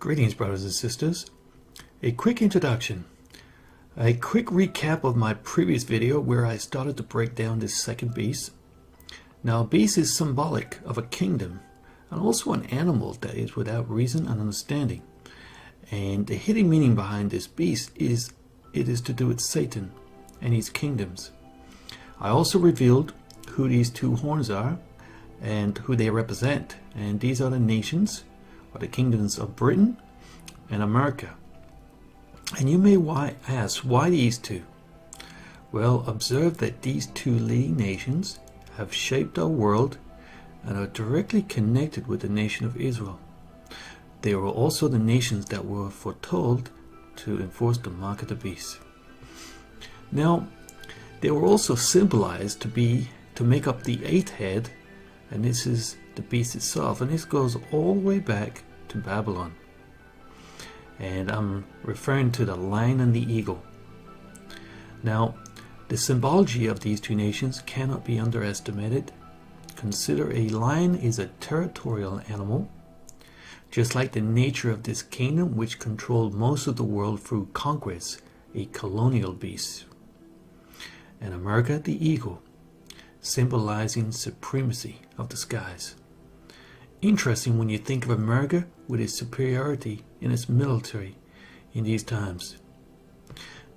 Greetings, brothers and sisters. A quick introduction. A quick recap of my previous video where I started to break down this second beast. Now, a beast is symbolic of a kingdom and also an animal that is without reason and understanding. And the hidden meaning behind this beast is it is to do with Satan and his kingdoms. I also revealed who these two horns are and who they represent. And these are the nations, or the kingdoms of Britain and America. And you may ask, why these two? Well, observe that these two leading nations have shaped our world and are directly connected with the nation of Israel. They were also the nations that were foretold to enforce the mark of the beast. Now, they were also symbolized to make up the eighth head, and this is the beast itself, and this goes all the way back to Babylon. And I'm referring to the lion and the eagle. Now, the symbology of these two nations cannot be underestimated. Consider a lion is a territorial animal, just like the nature of this kingdom, which controlled most of the world through conquest, a colonial beast. And America, the eagle, symbolizing supremacy of the skies. Interesting when you think of America with its superiority in its military in these times.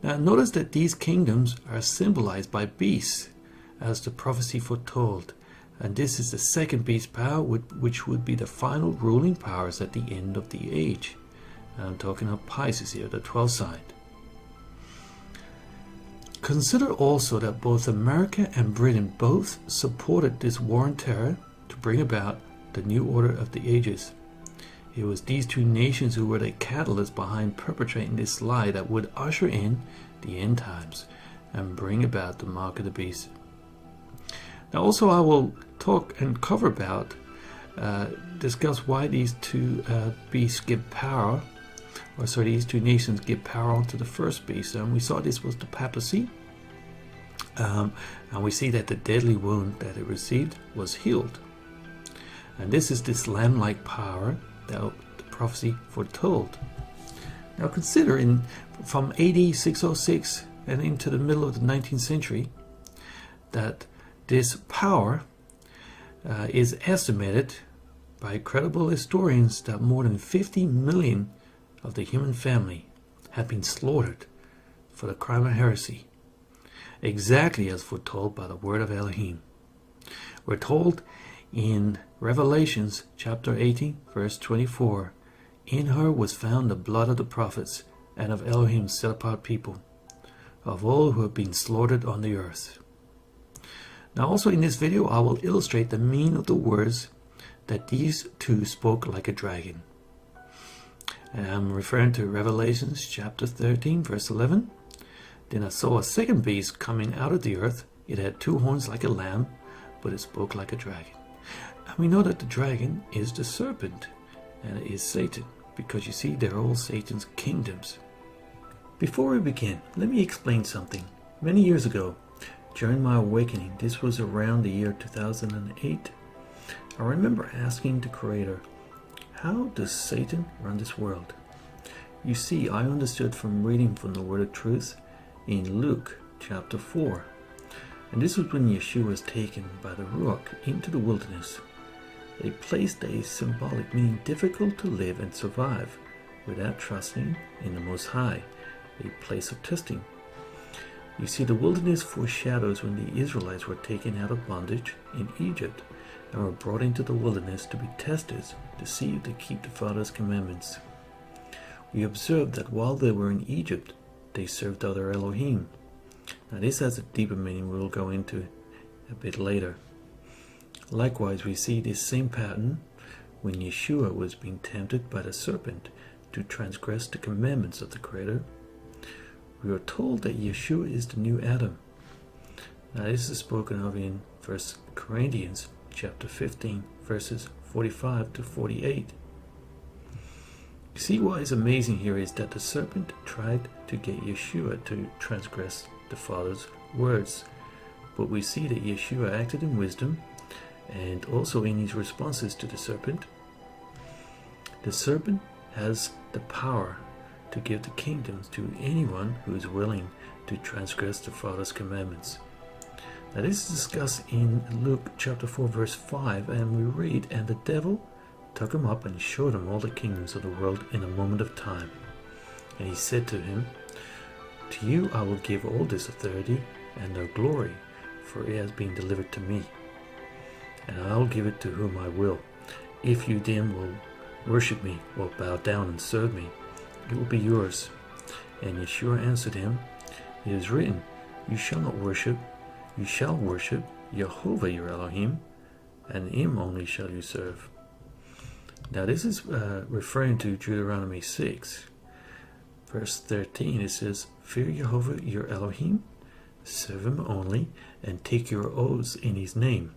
Now notice that these kingdoms are symbolized by beasts, as the prophecy foretold, and this is the second beast power, which would be the final ruling powers at the end of the age. And I'm talking of Pisces here, the 12th sign. Consider also that both America and Britain both supported this war on terror to bring about the new order of the ages. It was these two nations who were the catalyst behind perpetrating this lie that would usher in the end times and bring about the mark of the beast. Now also I will talk and cover about, discuss why these two beasts give power, these two nations give power onto the first beast. And we saw this was the papacy. And we see that the deadly wound that it received was healed. And this is this lamb-like power that the prophecy foretold. Now consider from AD 606 and into the middle of the 19th century that this power is estimated by credible historians that more than 50 million of the human family have been slaughtered for the crime of heresy, exactly as foretold by the word of Elohim. We're told in Revelations chapter 18 verse 24, in her was found the blood of the prophets and of Elohim's set apart people, of all who have been slaughtered on the earth. Now also in this video I will illustrate the meaning of the words that these two spoke like a dragon. And I'm referring to Revelations chapter 13 verse 11. Then I saw a second beast coming out of the earth. It had two horns like a lamb, but it spoke like a dragon. And we know that the dragon is the serpent, and it is Satan, because you see they're all Satan's kingdoms. Before we begin, let me explain something. Many years ago, during my awakening, this was around the year 2008, I remember asking the Creator, how does Satan run this world? You see, I understood from reading from the Word of Truth in Luke chapter 4. And this was when Yeshua was taken by the Ruach into the wilderness, a place that is symbolic, meaning difficult to live and survive without trusting in the Most High, a place of testing. You see, the wilderness foreshadows when the Israelites were taken out of bondage in Egypt and were brought into the wilderness to be tested to see if they keep the Father's commandments. We observed that while they were in Egypt, they served other Elohim. Now this has a deeper meaning we'll go into a bit later. Likewise, we see this same pattern when Yeshua was being tempted by the serpent to transgress the commandments of the Creator. We are told that Yeshua is the new Adam. Now this is spoken of in 1 Corinthians chapter 15 verses 45 to 48. You see, what is amazing here is that the serpent tried to get Yeshua to transgress the Father's words, but we see that Yeshua acted in wisdom and also in his responses to the serpent. The serpent has the power to give the kingdoms to anyone who is willing to transgress the Father's commandments. Now this is discussed in Luke chapter 4 verse 5, and we read, "And the devil took him up and showed him all the kingdoms of the world in a moment of time. And he said to him, To you I will give all this authority and their glory, for it has been delivered to me. And I will give it to whom I will. If you then will worship me, will bow down and serve me, it will be yours." And Yeshua answered him, "It is written, you shall worship Jehovah your Elohim, and him only shall you serve." Now this is referring to Deuteronomy 6. Verse 13, it says, "Fear Jehovah your Elohim, serve him only, and take your oaths in his name.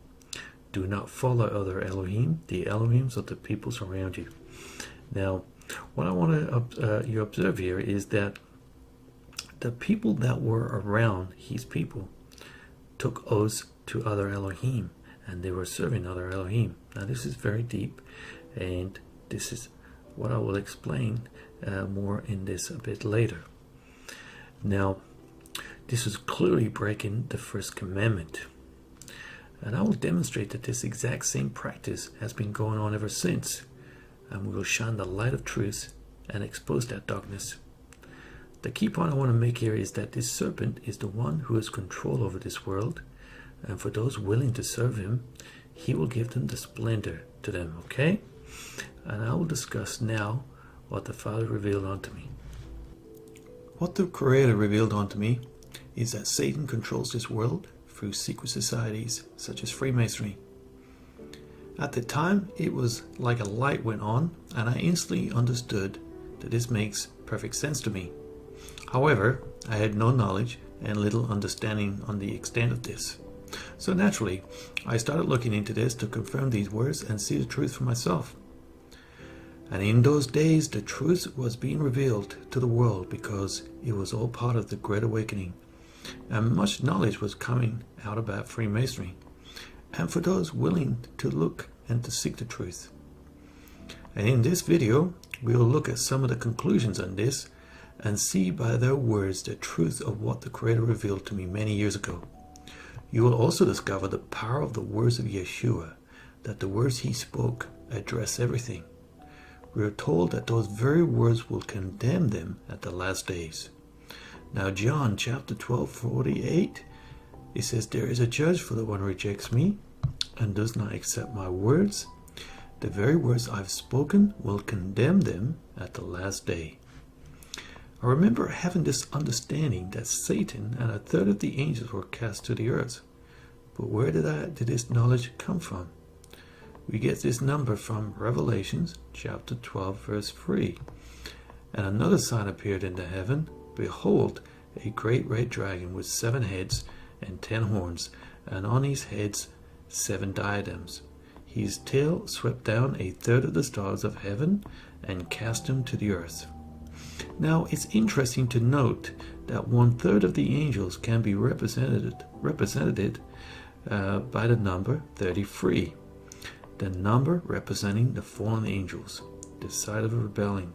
Do not follow other Elohim, the Elohims of the peoples around you." Now, what I want to you observe here is that the people that were around his people took oaths to other Elohim, and they were serving other Elohim. Now this is very deep, and this is what I will explain more in this a bit later. Now, this is clearly breaking the first commandment, and I will demonstrate that this exact same practice has been going on ever since, and we will shine the light of truth and expose that darkness. The key point I want to make here is that this serpent is the one who has control over this world, and for those willing to serve him, he will give them the splendor to them, okay? And I will discuss now what the Father revealed unto me. What the Creator revealed unto me is that Satan controls this world through secret societies such as Freemasonry. At the time, it was like a light went on, and I instantly understood that this makes perfect sense to me. However, I had no knowledge and little understanding on the extent of this. So naturally, I started looking into this to confirm these words and see the truth for myself. And in those days, the truth was being revealed to the world because it was all part of the Great Awakening. And much knowledge was coming out about Freemasonry, and for those willing to look and to seek the truth. And in this video, we will look at some of the conclusions on this and see by their words the truth of what the Creator revealed to me many years ago. You will also discover the power of the words of Yeshua, that the words he spoke address everything. We are told that those very words will condemn them at the last days. Now John chapter 12:48, it says, "There is a judge for the one who rejects me and does not accept my words. The very words I've spoken will condemn them at the last day." I remember having this understanding that Satan and a third of the angels were cast to the earth. But where did this knowledge come from? We get this number from Revelations chapter 12 verse 3. "And another sign appeared in the heaven. Behold, a great red dragon with 7 heads and 10 horns, and on his heads 7 diadems. His tail swept down a third of the stars of heaven and cast them to the earth." Now, it's interesting to note that 1/3 of the angels can be represented by the number 33, the number representing the fallen angels, the side of rebelling.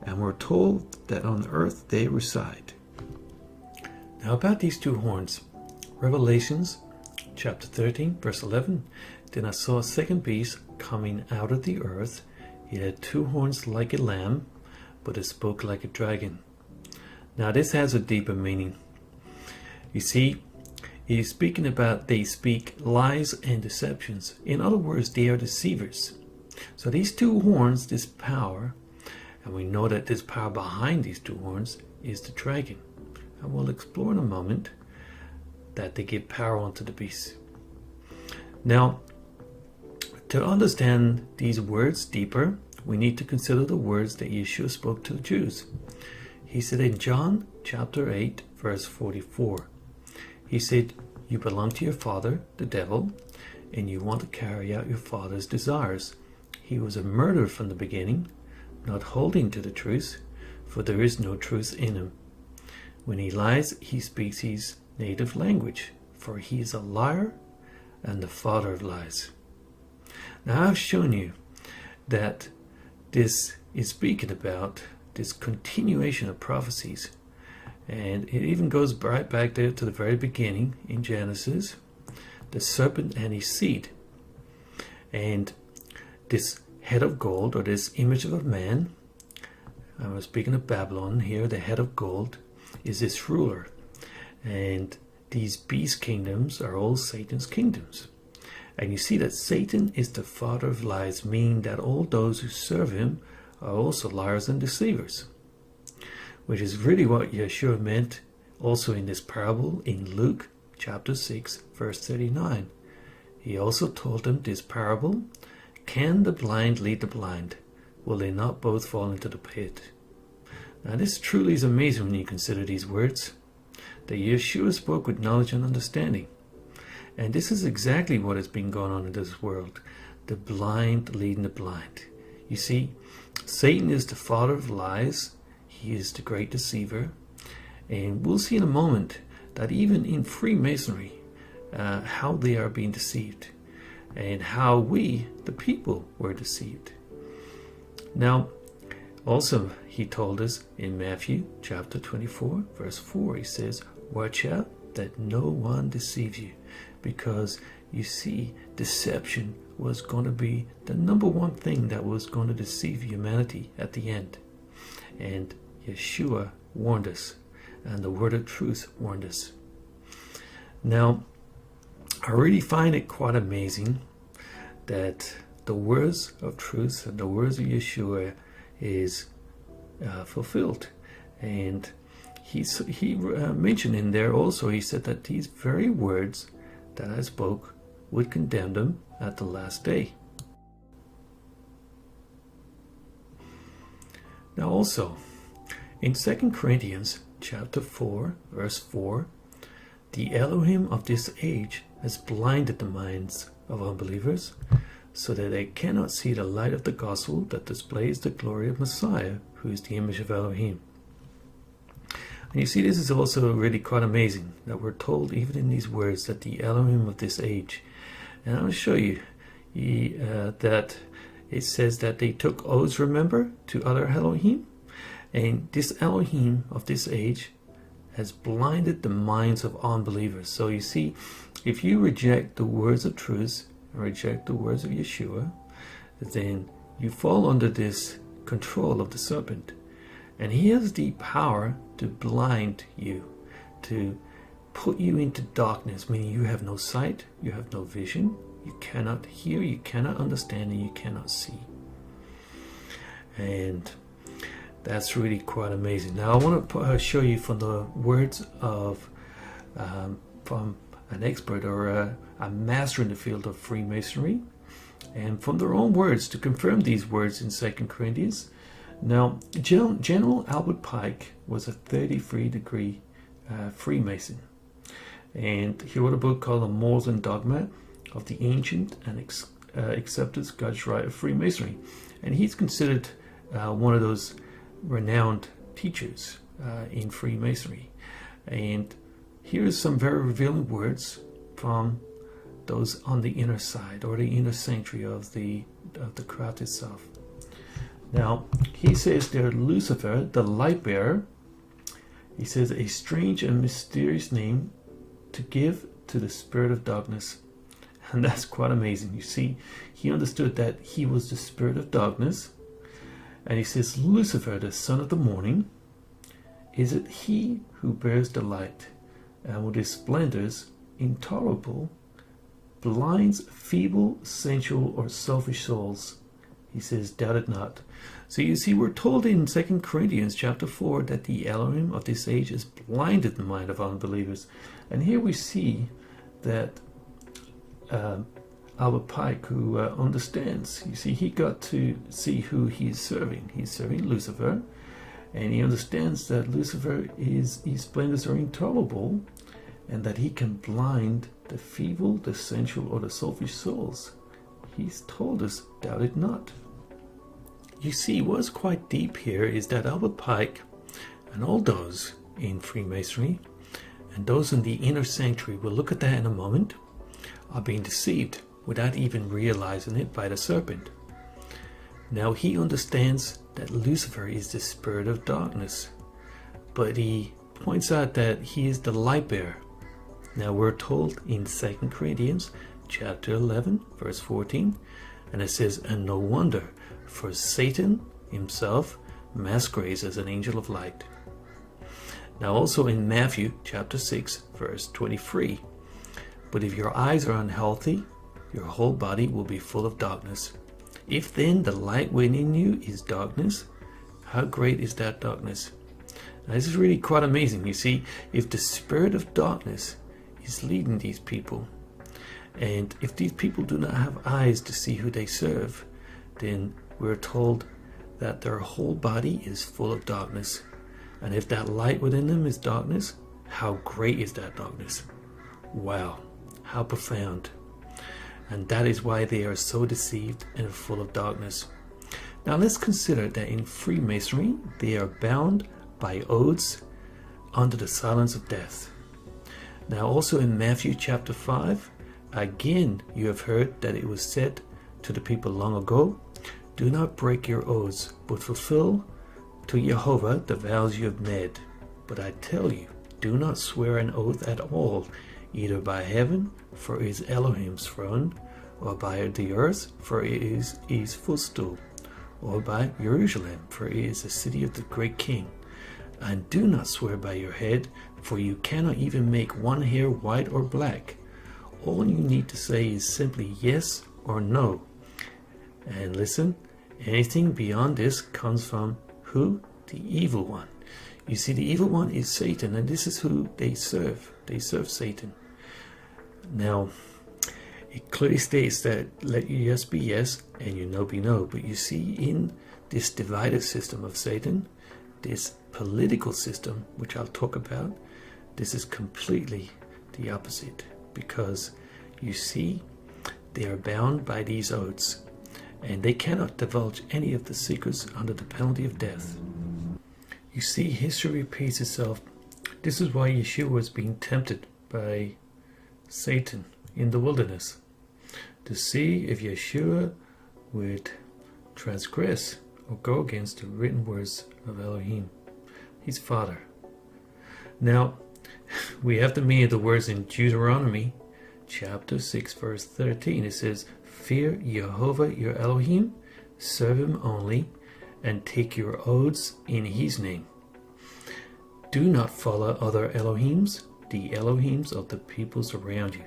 And we're told that on earth they reside. Now about these 2 horns, Revelations chapter 13 verse 11, "Then I saw a second beast coming out of the earth. It had 2 horns like a lamb, but it spoke like a dragon." Now this has a deeper meaning. You see, he is speaking about they speak lies and deceptions. In other words, they are deceivers. So these 2 horns, this power, and we know that this power behind these 2 horns is the dragon. And we'll explore in a moment that they give power unto the beast. Now, to understand these words deeper, we need to consider the words that Yeshua spoke to the Jews. He said in John chapter 8 verse 44, he said, "You belong to your father, the devil, and you want to carry out your father's desires. He was a murderer from the beginning, not holding to the truth, for there is no truth in him. When he lies, he speaks his native language, for he is a liar and the father of lies." Now I've shown you that this is speaking about this continuation of prophecies. And it even goes right back there to the very beginning in Genesis, the serpent and his seed. And this head of gold, or this image of a man, I'm speaking of Babylon here, the head of gold, is this ruler. And these beast kingdoms are all Satan's kingdoms. And you see that Satan is the father of lies, meaning that all those who serve him are also liars and deceivers. Which is really what Yeshua meant also in this parable in Luke chapter 6, verse 39. He also told them this parable, "Can the blind lead the blind? Will they not both fall into the pit?" Now this truly is amazing when you consider these words. That Yeshua spoke with knowledge and understanding. And this is exactly what has been going on in this world. The blind leading the blind. You see, Satan is the father of lies. He is the great deceiver. And we'll see in a moment that even in Freemasonry, how they are being deceived. And how we, the people, were deceived. Now, also, he told us in Matthew chapter 24, verse 4, he says, "Watch out that no one deceives you." Because, you see, deception was going to be the number one thing that was going to deceive humanity at the end. And Yeshua warned us, and the word of truth warned us. Now, I really find it quite amazing that the words of truth and the words of Yeshua is fulfilled. And he mentioned in there also, he said that these very words that I spoke would condemn them at the last day. Now also, in 2 Corinthians chapter 4, verse 4, "The Elohim of this age has blinded the minds of unbelievers, so that they cannot see the light of the gospel that displays the glory of Messiah, who is the image of Elohim." And you see, this is also really quite amazing, that we're told even in these words that the Elohim of this age. And I'll show you that it says that they took oaths, remember, to other Elohim. And this Elohim of this age has blinded the minds of unbelievers. So you see, if you reject the words of truth and reject the words of Yeshua, then you fall under this control of the serpent. And he has the power to blind you, to put you into darkness, meaning you have no sight, you have no vision, you cannot hear, you cannot understand, and you cannot see. And that's really quite amazing. Now I want to show you from the words of from an expert or a master in the field of Freemasonry, and from their own words to confirm these words in 2 Corinthians. Now, General Albert Pike was a 33-degree Freemason, and he wrote a book called The Morals and Dogma of the Ancient and Accepted Scottish Rite of Freemasonry. And he's considered one of those renowned teachers in Freemasonry. And here's some very revealing words from those on the inner side, or the inner sanctuary of the craft itself. Now, he says there, Lucifer, the light bearer, he says, a strange and mysterious name to give to the spirit of darkness. And that's quite amazing. You see, he understood that he was the spirit of darkness. And he says, Lucifer, the son of the morning, is it he who bears the light, and with his splendors intolerable, blinds feeble, sensual, or selfish souls? He says, doubt it not. So you see, we're told in 2 Corinthians chapter 4 that the Elohim of this age has blinded the mind of unbelievers. And here we see that Albert Pike, who understands, you see, he got to see who he's serving. He's serving Lucifer, and he understands that Lucifer his splendors are intolerable, and that he can blind the feeble, the sensual, or the selfish souls. He's told us, doubt it not. You see, what's quite deep here is that Albert Pike and all those in Freemasonry and those in the inner sanctuary, we'll look at that in a moment, are being deceived without even realizing it by the serpent. Now he understands that Lucifer is the spirit of darkness, but he points out that he is the light bearer. Now we're told in 2 Corinthians chapter 11 verse 14, and it says, and no wonder, for Satan himself masquerades as an angel of light. Now also in Matthew chapter 6 verse 23, but if your eyes are unhealthy, your whole body will be full of darkness. If then the light within you is darkness, how great is that darkness? Now, this is really quite amazing. You see, if the spirit of darkness is leading these people, and if these people do not have eyes to see who they serve, then we're told that their whole body is full of darkness. And if that light within them is darkness, how great is that darkness? Wow, how profound. And that is why they are so deceived and full of darkness. Now let's consider that in Freemasonry, they are bound by oaths under the silence of death. Now also in Matthew chapter 5, again you have heard that it was said to the people long ago, do not break your oaths, but fulfill to Jehovah the vows you have made. But I tell you, do not swear an oath at all, either by heaven, for it is Elohim's throne, or by the earth, for it is his footstool, or by Jerusalem, for it is the city of the great king. And do not swear by your head, for you cannot even make one hair white or black. All you need to say is simply yes or no. And listen, anything beyond this comes from who? The evil one. You see, the evil one is Satan, and this is who they serve. They serve Satan. Now, it clearly states that let your yes be yes and your no be no. But you see, in this divided system of Satan, this political system, which I'll talk about, this is completely the opposite. Because you see, they are bound by these oaths, and they cannot divulge any of the secrets under the penalty of death. You see, history repeats itself. This is why Yeshua was being tempted by Satan in the wilderness, to see if Yeshua would transgress or go against the written words of Elohim, his father. Now, we have the meaning of the words in Deuteronomy chapter 6 verse 13. It says, fear Jehovah your Elohim, serve him only, and take your oaths in his name. Do not follow other Elohims, the Elohims of the peoples around you.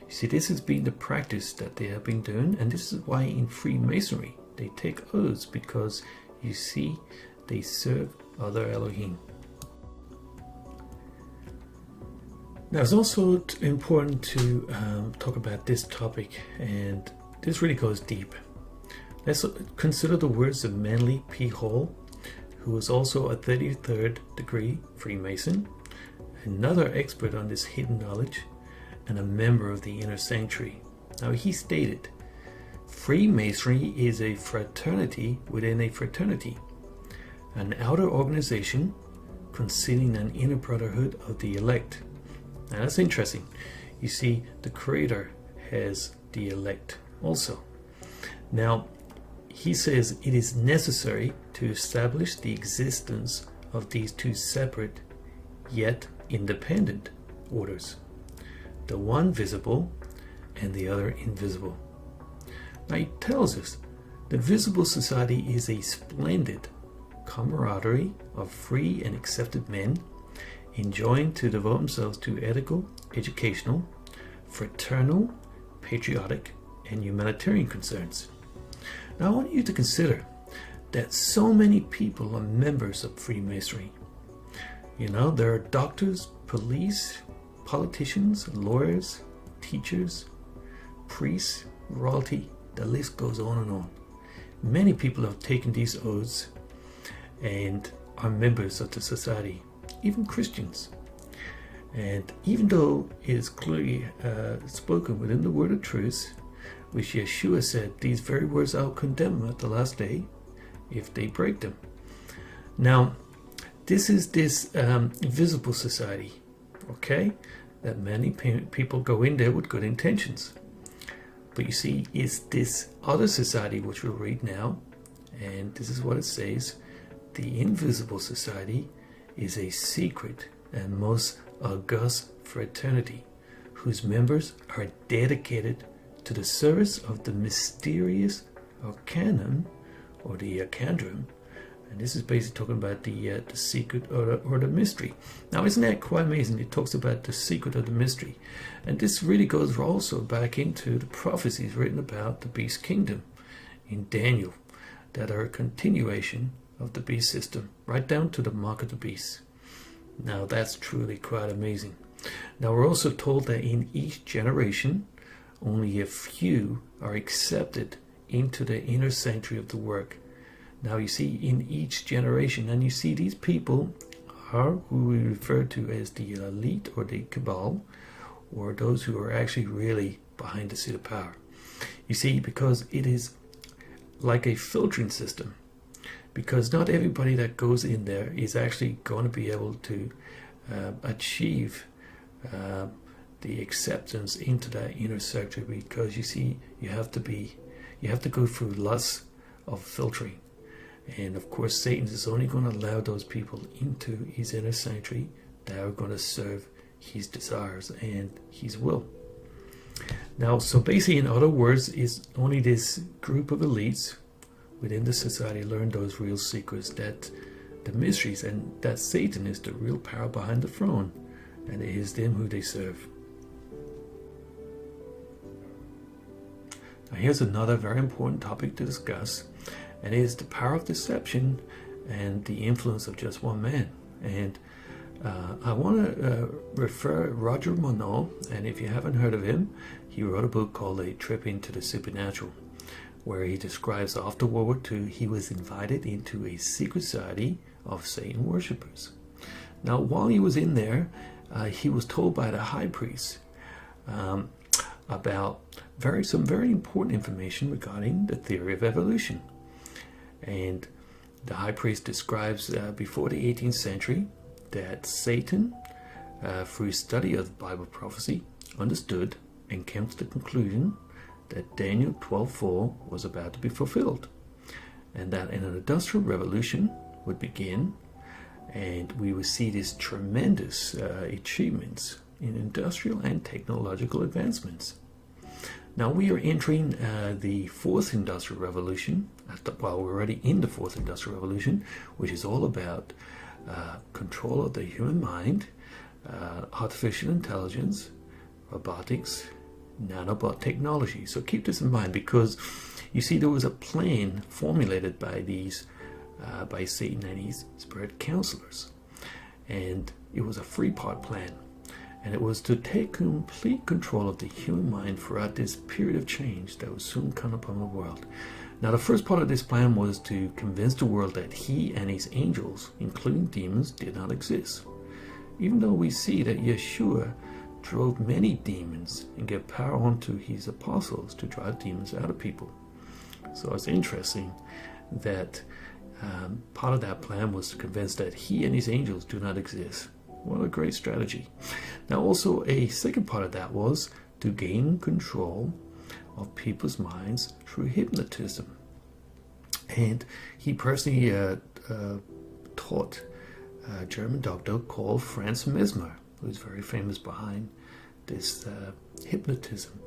You see, this has been the practice that they have been doing, and this is why in Freemasonry they take oaths, because you see, they serve other Elohim. Now, it's also important to talk about this topic, and this really goes deep. Let's consider the words of Manly P. Hall, who was also a 33rd degree Freemason, another expert on this hidden knowledge, and a member of the inner sanctuary. Now, he stated, Freemasonry is a fraternity within a fraternity, an outer organization concealing an inner brotherhood of the elect. Now, that's interesting. You see, the Creator has the elect also. Now, he says it is necessary to establish the existence of these two separate yet independent orders, the one visible and the other invisible. Now, he tells us the visible society is a splendid camaraderie of free and accepted men enjoined to devote themselves to ethical, educational, fraternal, patriotic, and humanitarian concerns. Now, I want you to consider that so many people are members of Freemasonry. You know, there are doctors, police, politicians, lawyers, teachers, priests, royalty, the list goes on and on. Many people have taken these oaths and are members of the society, even Christians. And even though it is clearly spoken within the word of truth, which Yeshua said, these very words I'll condemn at the last day if they break them. Now, this is this visible society, okay, that many people go in there with good intentions. But you see, it's this other society which we'll read now, And this is what it says: the invisible society is a secret and most august fraternity, whose members are dedicated to the service of the mysterious arcanum, or the arcandrum. And this is basically talking about the secret or the mystery. Now, isn't that quite amazing? It talks about the secret of the mystery. And this really goes also back into the prophecies written about the beast kingdom in Daniel, that are a continuation of the beast system, right down to the mark of the beast. Now, that's truly quite amazing. Now, we're also told that in each generation, only a few are accepted into the inner sanctuary of the work. Now, you see, in each generation, and you see these people are who we refer to as the elite or the cabal, or those who are actually really behind the seat of power. You see, because it is like a filtering system, because not everybody that goes in there is actually going to be able to achieve the acceptance into that inner sanctuary, because you see, you have to go through lots of filtering. And of course, Satan is only going to allow those people into his inner sanctuary that are going to serve his desires and his will. Now, so basically, in other words, it's only this group of elites within the society learn those real secrets, that the mysteries, and that Satan is the real power behind the throne, and it is them who they serve. Now, here's another very important topic to discuss, and it is the power of deception and the influence of just one man. And I want to refer Roger Monod, and if you haven't heard of him, he wrote a book called A Trip into the Supernatural, where he describes after World War II he was invited into a secret society of Satan worshippers. Now, while he was in there, he was told by the high priest about some very important information regarding the theory of evolution. And the high priest describes before the 18th century that Satan, through study of Bible prophecy, understood and came to the conclusion that Daniel 12:4 was about to be fulfilled, and that an industrial revolution would begin, and we would see these tremendous achievements in industrial and technological advancements. Now, we are entering the fourth industrial revolution. Well, we're already in the fourth industrial revolution, which is all about control of the human mind, artificial intelligence, robotics, nanobot technology. So keep this in mind, because you see, there was a plan formulated by by Satan and his spirit counselors, and it was a three-part plan. And it was to take complete control of the human mind throughout this period of change that would soon come upon the world. Now, the first part of this plan was to convince the world that he and his angels, including demons, did not exist. Even though we see that Yeshua drove many demons and gave power onto his apostles to drive demons out of people. So it's interesting that part of that plan was to convince that he and his angels do not exist. What a great strategy. Now, also a second part of that was to gain control of people's minds through hypnotism. And he personally taught a German doctor called Franz Mesmer, who's very famous behind this hypnotism.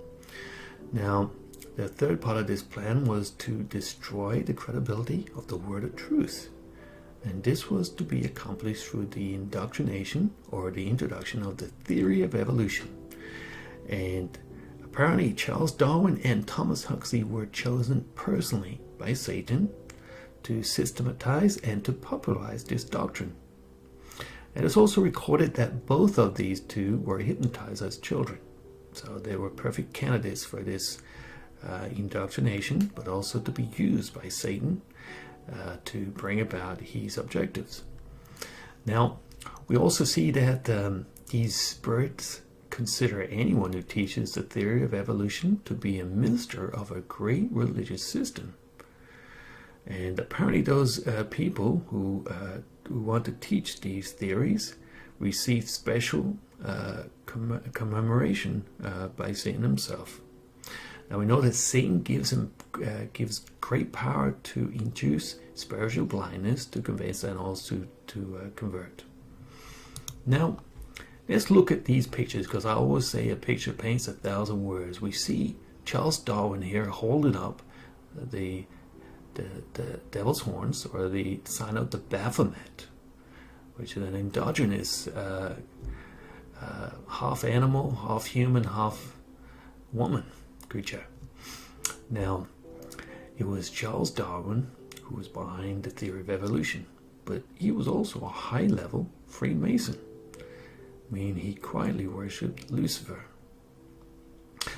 Now, the third part of this plan was to destroy the credibility of the word of truth. And this was to be accomplished through the indoctrination or the introduction of the theory of evolution. And apparently Charles Darwin and Thomas Huxley were chosen personally by Satan to systematize and to popularize this doctrine. And it's also recorded that both of these two were hypnotized as children. So they were perfect candidates for this indoctrination, but also to be used by Satan to bring about his objectives. Now, we also see that these spirits consider anyone who teaches the theory of evolution to be a minister of a great religious system. And apparently those people who want to teach these theories receive special commemoration by Satan himself. Now we know that Satan gives great power to induce spiritual blindness, to convince and also to convert. Now, let's look at these pictures, because I always say a picture paints 1,000 words. We see Charles Darwin here holding up the devil's horns, or the sign of the Baphomet, which is an endogenous half animal, half human, half woman creature. Now, it was Charles Darwin who was behind the theory of evolution, but he was also a high-level Freemason, meaning he quietly worshipped Lucifer.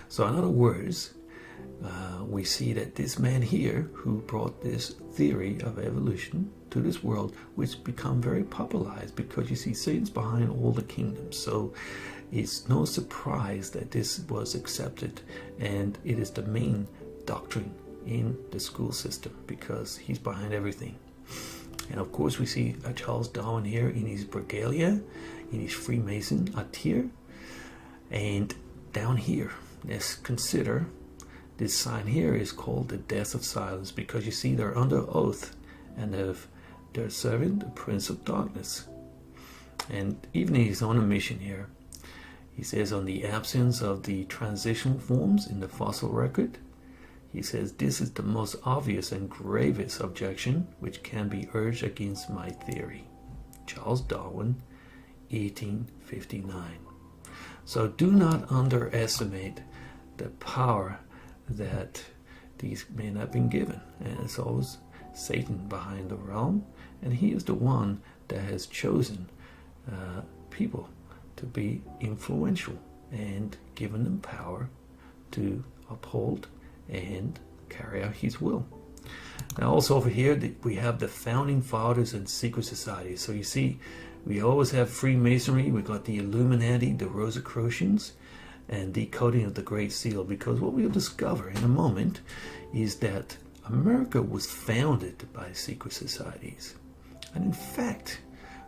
So in other words, we see that this man here, who brought this theory of evolution to this world, which become very popularized, because you see Satan's behind all the kingdoms. So it's no surprise that this was accepted, and it is the main doctrine in the school system, because he's behind everything. And of course we see Charles Darwin here in his regalia, in his Freemason attire. And down here, let's consider this sign here is called the death of silence, because you see they're under oath, and they're serving the Prince of Darkness. And even in his own mission here, he says, on the absence of the transitional forms in the fossil record, he says, this is the most obvious and gravest objection which can be urged against my theory. Charles Darwin, 1859. So do not underestimate the power that these men have been given. And it's always Satan behind the realm, and he is the one that has chosen people to be influential and given them power to uphold and carry out his will. Now also over here we have the founding fathers and secret societies. So you see, we always have Freemasonry, we got the Illuminati, the Rosicrucians, and decoding of the Great Seal, because what we'll discover in a moment is that America was founded by secret societies. And in fact,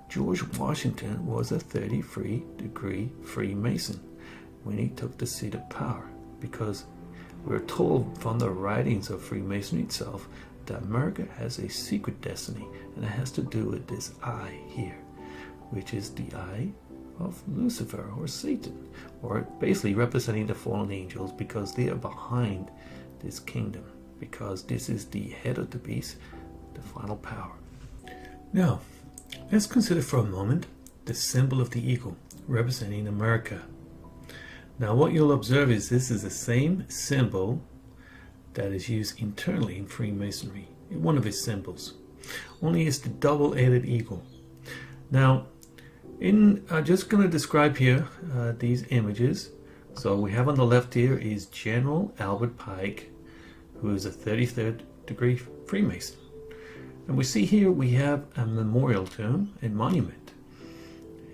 George Washington was a 33-degree Freemason when he took the seat of power, because we're told from the writings of Freemasonry itself that America has a secret destiny, and it has to do with this eye here, which is the eye of Lucifer, or Satan, or basically representing the fallen angels, because they are behind this kingdom, because this is the head of the beast, the final power. Now, let's consider for a moment the symbol of the eagle representing America. Now what you'll observe is this is the same symbol that is used internally in Freemasonry, one of its symbols, only it's the double-headed eagle. Now, I'm just going to describe here these images. So we have on the left here is General Albert Pike, who is a 33rd degree Freemason. And we see here we have a memorial to him, a monument.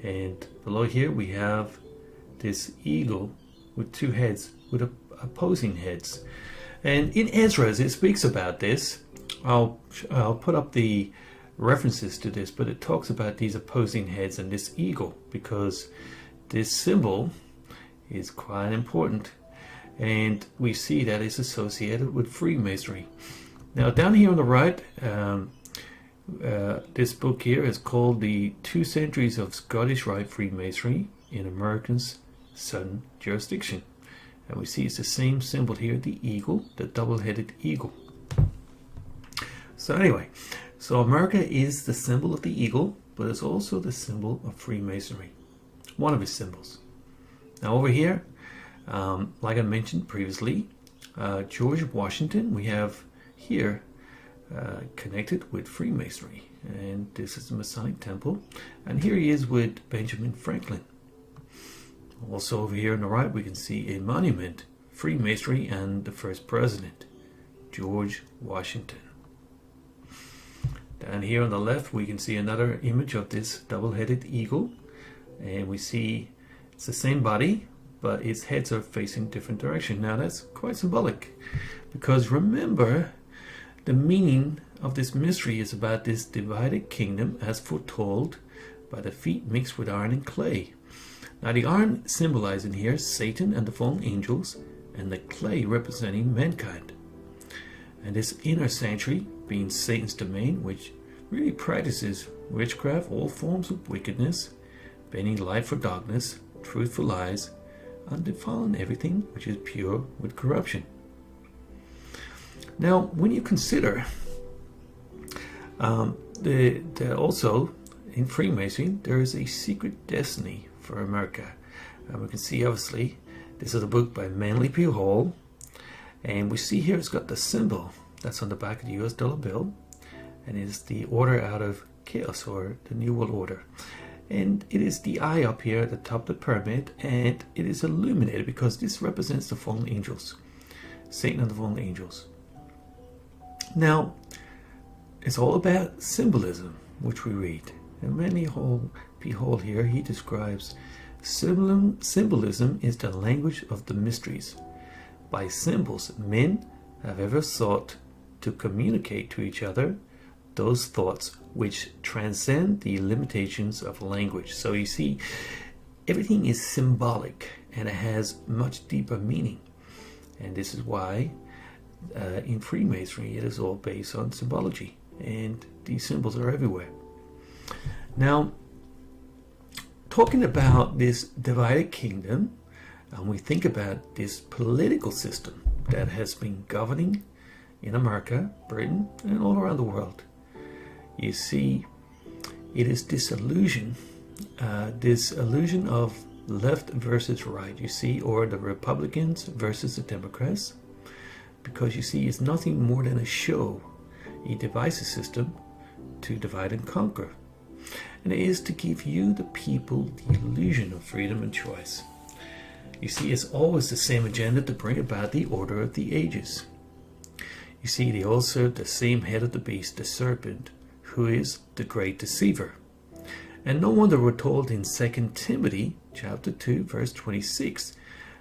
And below here we have this eagle with two heads, with opposing heads. And in Ezra's it speaks about this. I'll put up the references to this, but it talks about these opposing heads and this eagle, because this symbol is quite important, and we see that it's associated with Freemasonry. Now down here on the right, this book here is called The 2 Centuries of Scottish Rite Freemasonry in America's Southern Jurisdiction, and we see it's the same symbol here, the eagle, the double-headed eagle. So anyway, so America is the symbol of the eagle, but it's also the symbol of Freemasonry, one of its symbols. Now over here, like I mentioned previously, George Washington, we have here connected with Freemasonry, and this is the Masonic Temple, and here he is with Benjamin Franklin. Also over here on the right we can see a monument, Freemasonry and the first president, George Washington. Down here on the left we can see another image of this double-headed eagle, and we see it's the same body, but its heads are facing different direction. Now that's quite symbolic, because remember, the meaning of this mystery is about this divided kingdom as foretold by the feet mixed with iron and clay. Now the iron symbolizing here Satan and the fallen angels, and the clay representing mankind. And this inner sanctuary being Satan's domain, which really practices witchcraft, all forms of wickedness, bending light for darkness, truth for lies, and defiling everything which is pure with corruption. Now, when you consider also in Freemasonry, there is a secret destiny for America. We can see, obviously, this is a book by Manly P. Hall, and we see here it's got the symbol that's on the back of the US dollar bill, and it is the order out of chaos, or the New World Order. And it is the eye up here at the top of the pyramid, and it is illuminated because this represents the fallen angels, Satan and the fallen angels. Now, it's all about symbolism, which we read. And Manly P. Hall here, he describes symbolism is the language of the mysteries. By symbols, men have ever sought to communicate to each other those thoughts which transcend the limitations of language. So you see, everything is symbolic, and it has much deeper meaning. And this is why in Freemasonry it is all based on symbology, and these symbols are everywhere. Now, talking about this divided kingdom, and we think about this political system that has been governing in America, Britain, and all around the world. You see, it is this illusion of left versus right, you see, or the Republicans versus the Democrats, because you see, it's nothing more than a show, a devices system to divide and conquer. And it is to give you, the people, the illusion of freedom and choice. You see, it's always the same agenda to bring about the order of the ages. You see, they all serve the same head of the beast, the serpent, who is the great deceiver. And no wonder we're told in 2 Timothy chapter 2, verse 26,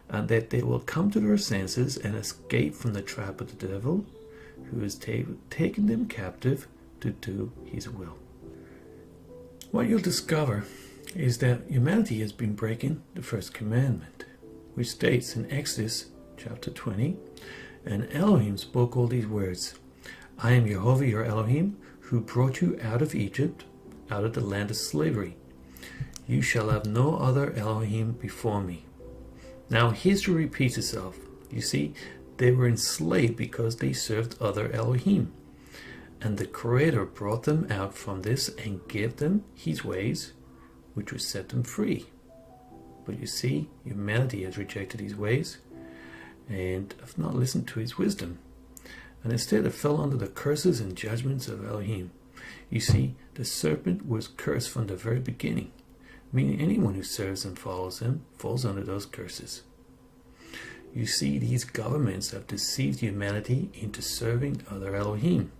that they will come to their senses and escape from the trap of the devil, who has taken them captive to do his will. What you'll discover is that humanity has been breaking the first commandment, which states in Exodus chapter 20, and Elohim spoke all these words, I am Jehovah your Elohim, who brought you out of Egypt, out of the land of slavery. You shall have no other Elohim before me. Now history repeats itself. You see, they were enslaved because they served other Elohim. And the Creator brought them out from this and gave them his ways, which would set them free. But you see, humanity has rejected his ways and have not listened to his wisdom, and instead it fell under the curses and judgments of Elohim. You see, the serpent was cursed from the very beginning, meaning anyone who serves and follows him falls under those curses. You see, these governments have deceived humanity into serving other Elohim.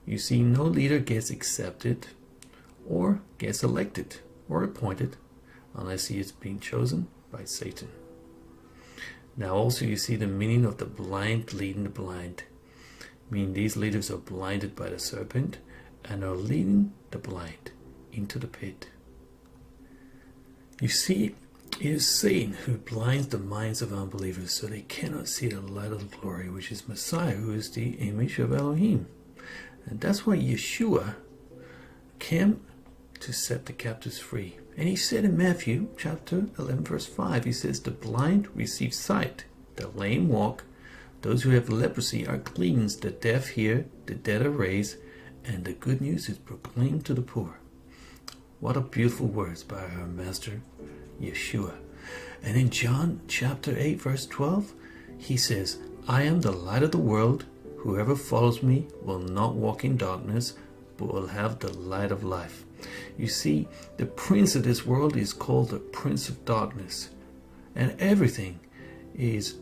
You see, no leader gets accepted or gets elected or appointed unless he is being chosen by Satan. Now also you see the meaning of the blind leading the blind. Meaning these leaders are blinded by the serpent and are leading the blind into the pit. You see, it is Satan who blinds the minds of unbelievers so they cannot see the light of the glory, which is Messiah, who is the image of Elohim. And that's why Yeshua came to set the captives free. And he said in Matthew chapter 11 verse 5, he says, the blind receive sight, the lame walk, those who have leprosy are cleansed, the deaf hear, the dead are raised, and the good news is proclaimed to the poor. What a beautiful words by our Master Yeshua. And in John chapter 8 verse 12, he says, I am the light of the world. Whoever follows me will not walk in darkness, but will have the light of life. You see, the prince of this world is called the prince of darkness. And everything is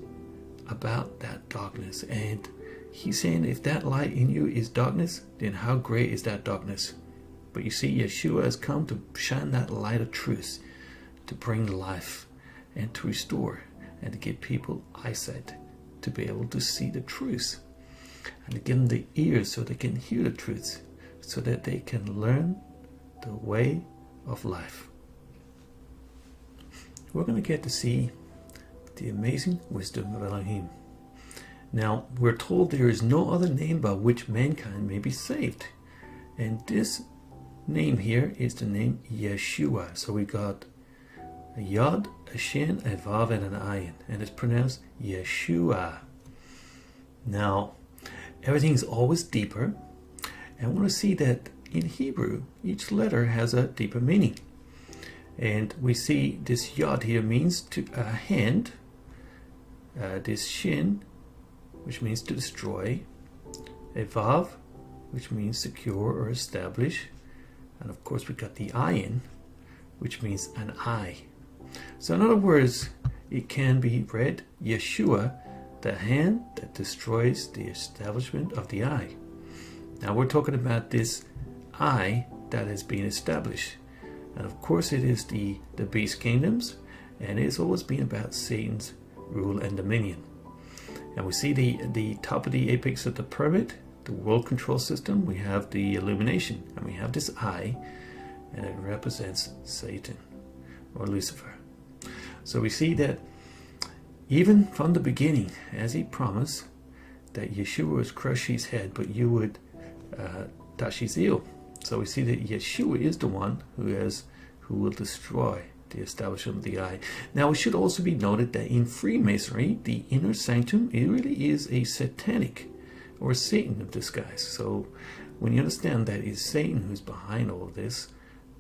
about that darkness. And he's saying, if that light in you is darkness, then how great is that darkness? But you see, Yeshua has come to shine that light of truth, to bring life and to restore and to give people eyesight to be able to see the truth, and to give them the ears so they can hear the truth, so that they can learn the way of life. We're going to get to see the amazing wisdom of Elohim. Now, we're told there is no other name by which mankind may be saved. And this name here is the name Yeshua. So we got a Yod, a Shin, a Vav, and an Ayin. And it's pronounced Yeshua. Now, everything is always deeper. And I want to see that in Hebrew, each letter has a deeper meaning. And we see this Yod here means to a hand. This Shin, which means to destroy. A Vav, which means secure or establish. And of course we got the Ayin, which means an eye. So in other words, it can be read Yeshua, the hand that destroys the establishment of the eye. Now we're talking about this eye that has been established. And of course it is the beast kingdoms, and it's always been about Satan's rule and dominion. And we see the top of the apex of the pyramid, the world control system. We have the illumination, and we have this eye, and it represents Satan or Lucifer. So we see that even from the beginning, as he promised that Yeshua would crush his head, but you would touch his heel. So we see that Yeshua is the one who will destroy the establishment of the eye. Now it should also be noted that in Freemasonry, the inner sanctum, it really is a satanic or Satan of disguise. So when you understand that it's Satan who's behind all of this,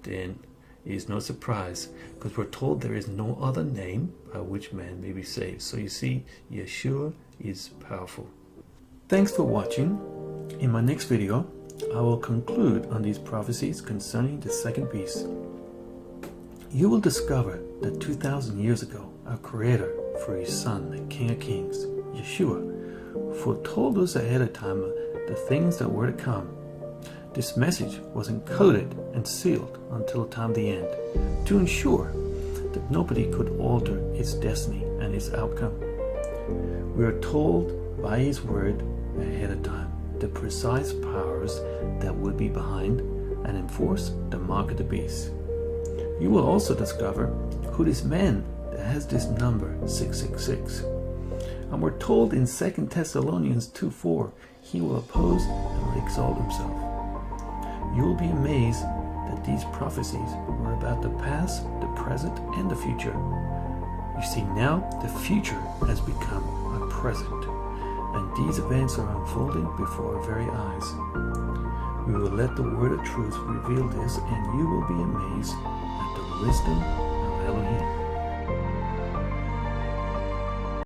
then it is no surprise, because we're told there is no other name by which man may be saved. So you see, Yeshua is powerful. Thanks for watching. In my next video, I will conclude on these prophecies concerning the second beast. You will discover that 2,000 years ago, our Creator, for His Son, the King of Kings, Yeshua, foretold us ahead of time the things that were to come. This message was encoded and sealed until the time of the end, to ensure that nobody could alter its destiny and its outcome. We are told by His word ahead of time the precise powers that would be behind and enforce the mark of the beast. You will also discover who this man that has this number 666. And we're told in 2 Thessalonians 2:4, he will oppose and will exalt himself. You will be amazed that these prophecies were about the past, the present, and the future. You see, now the future has become a present, and these events are unfolding before our very eyes. We will let the word of truth reveal this, and you will be amazed at the wisdom of Elohim.